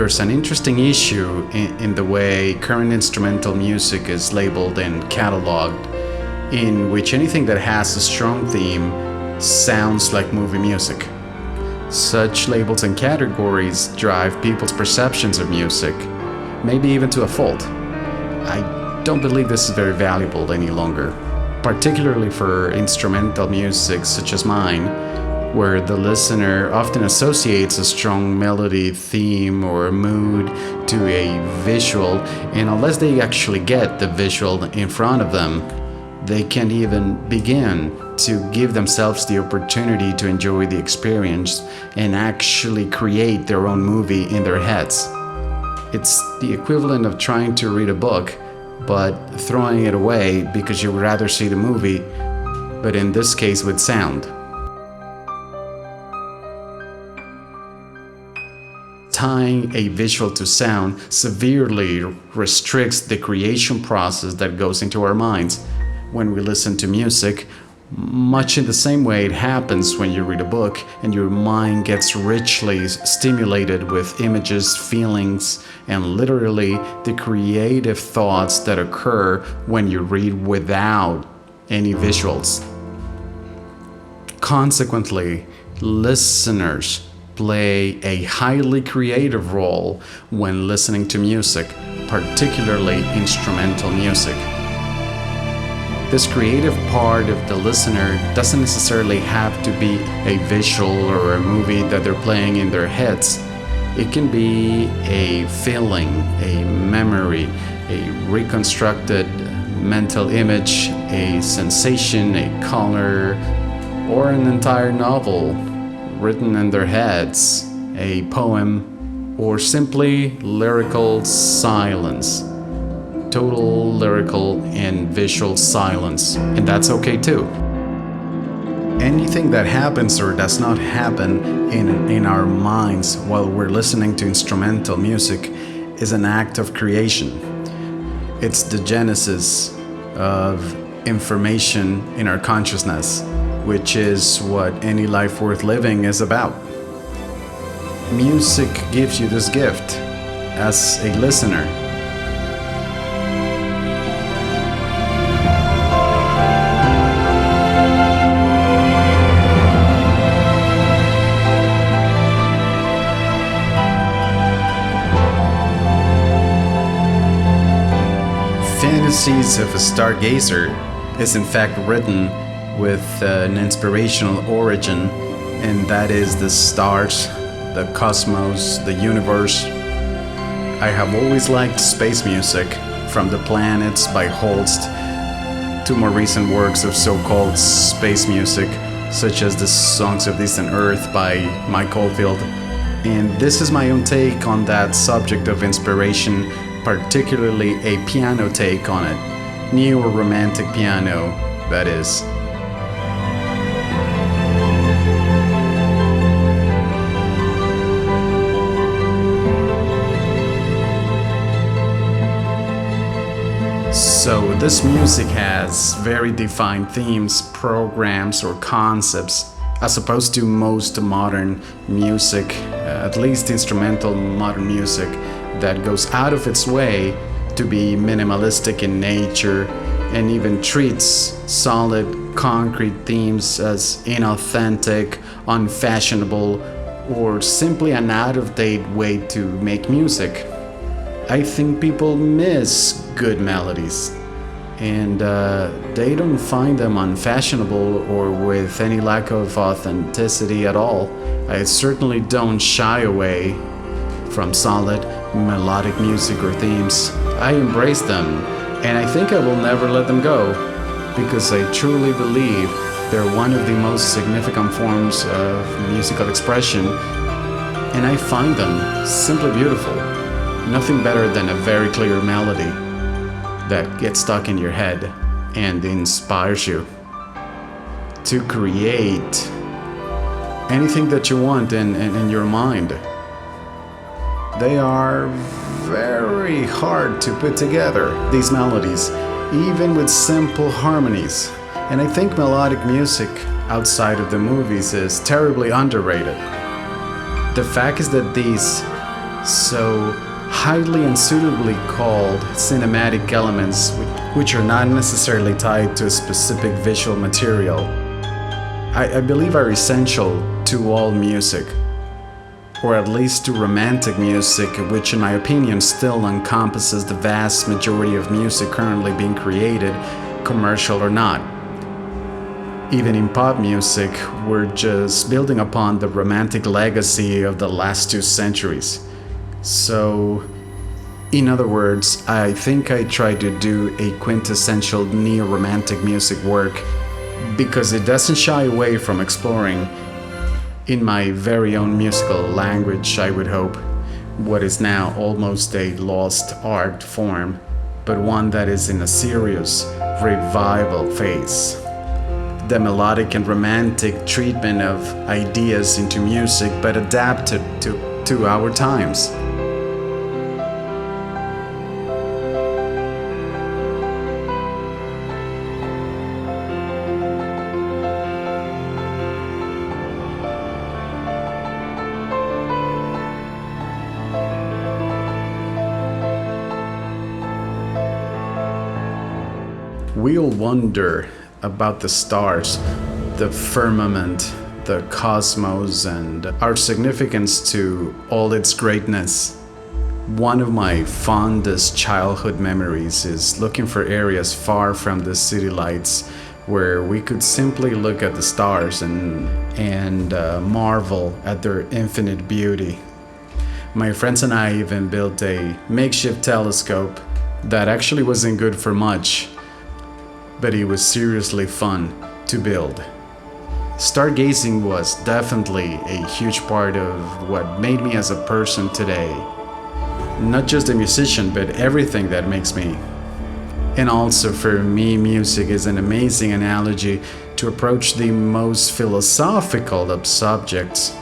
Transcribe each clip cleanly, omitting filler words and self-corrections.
there's an interesting issue in the way current instrumental music is labeled and cataloged, in which anything that has a strong theme sounds like movie music. Such labels and categories drive people's perceptions of music, maybe even to a fault. I don't believe this is very valuable any longer, particularly for instrumental music such as mine, where the listener often associates a strong melody, theme, or mood to a visual, and unless they actually get the visual in front of them, they can't even begin to give themselves the opportunity to enjoy the experience and actually create their own movie in their heads. It's the equivalent of trying to read a book, but throwing it away because you would rather see the movie, but in this case with sound. Tying a visual to sound severely restricts the creation process that goes into our minds when we listen to music, much in the same way it happens when you read a book and your mind gets richly stimulated with images, feelings, and literally the creative thoughts that occur when you read without any visuals. Consequently, listeners play a highly creative role when listening to music, particularly instrumental music. This creative part of the listener doesn't necessarily have to be a visual or a movie that they're playing in their heads. It can be a feeling, a memory, a reconstructed mental image, a sensation, a color, or an entire novel written in their heads, a poem, or simply lyrical silence. Total lyrical and visual silence, and that's okay too. Anything that happens or does not happen in our minds while we're listening to instrumental music is an act of creation. It's the genesis of information in our consciousness, which is what any life worth living is about. Music gives you this gift as a listener. Fantasies of a Stargazer is in fact written with an inspirational origin, and that is the stars, the cosmos, the universe. I have always liked space music, from The Planets by Holst to more recent works of so-called space music, such as the Songs of Distant Earth by Mike Oldfield. And this is my own take on that subject of inspiration, particularly a piano take on it. Neo-romantic piano, that is. So this music has very defined themes, programs, or concepts, as opposed to most modern music, at least instrumental modern music, that goes out of its way to be minimalistic in nature and even treats solid, concrete themes as inauthentic, unfashionable, or simply an out-of-date way to make music. I think people miss good melodies, and they don't find them unfashionable or with any lack of authenticity at all. I certainly don't shy away from solid melodic music or themes. I embrace them, and I think I will never let them go, because I truly believe they're one of the most significant forms of musical expression, and I find them simply beautiful. Nothing better than a very clear melody that gets stuck in your head and inspires you to create anything that you want in your mind. They are very hard to put together, these melodies, even with simple harmonies. And I think melodic music outside of the movies is terribly underrated. The fact is that these So, highly and suitably called cinematic elements, which are not necessarily tied to a specific visual material, I believe are essential to all music, or at least to romantic music, which in my opinion still encompasses the vast majority of music currently being created, commercial or not. Even in pop music, we're just building upon the romantic legacy of the last 2 centuries. So, in other words, I think I try to do a quintessential neo-romantic music work because it doesn't shy away from exploring, in my very own musical language, I would hope, what is now almost a lost art form, but one that is in a serious revival phase. The melodic and romantic treatment of ideas into music, but adapted to our times. We'll wonder about the stars, the firmament, the cosmos, and our significance to all its greatness. One of my fondest childhood memories is looking for areas far from the city lights where we could simply look at the stars and marvel at their infinite beauty. My friends and I even built a makeshift telescope that actually wasn't good for much, but it was seriously fun to build. Stargazing was definitely a huge part of what made me as a person today. Not just a musician, but everything that makes me. And also for me, music is an amazing analogy to approach the most philosophical of subjects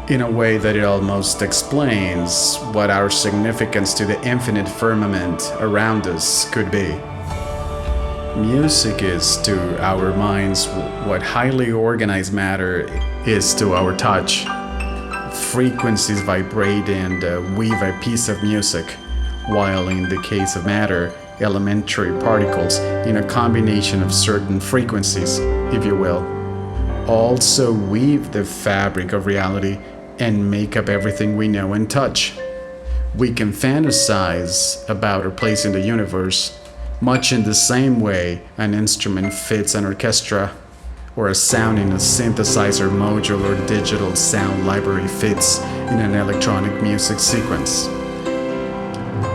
in a way that it almost explains what our significance to the infinite firmament around us could be. Music is to our minds what highly organized matter is to our touch. Frequencies vibrate and weave a piece of music, while in the case of matter, elementary particles in a combination of certain frequencies, if you will, also weave the fabric of reality and make up everything we know and touch. We can fantasize about our place in the universe, much in the same way an instrument fits an orchestra, or a sound in a synthesizer module or digital sound library fits in an electronic music sequence.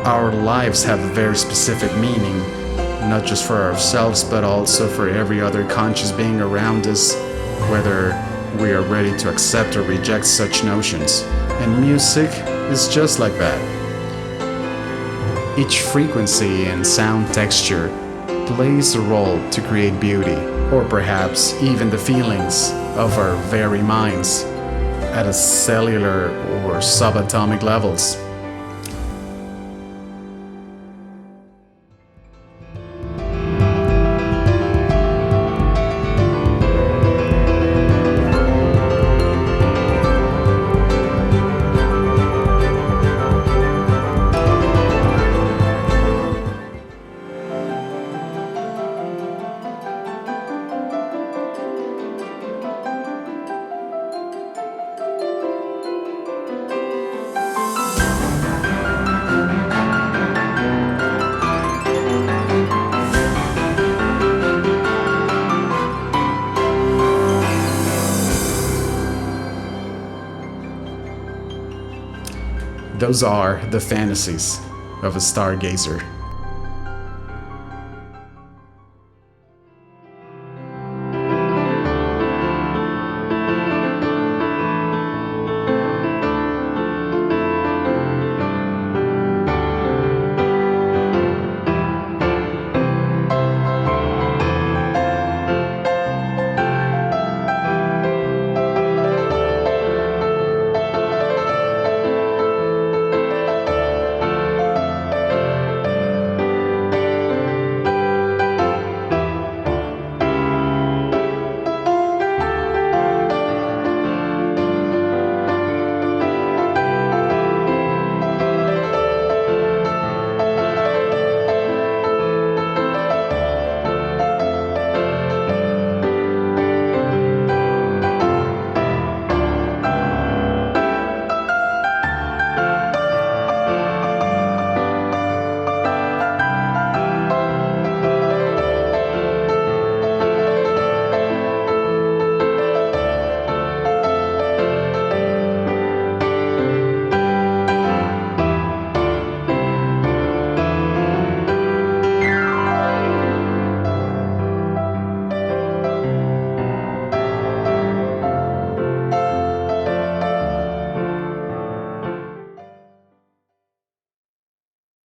Our lives have a very specific meaning, not just for ourselves, but also for every other conscious being around us, whether we are ready to accept or reject such notions. And music is just like that. Each frequency and sound texture plays a role to create beauty, or perhaps even the feelings of our very minds at a cellular or subatomic levels. Those are the fantasies of a stargazer.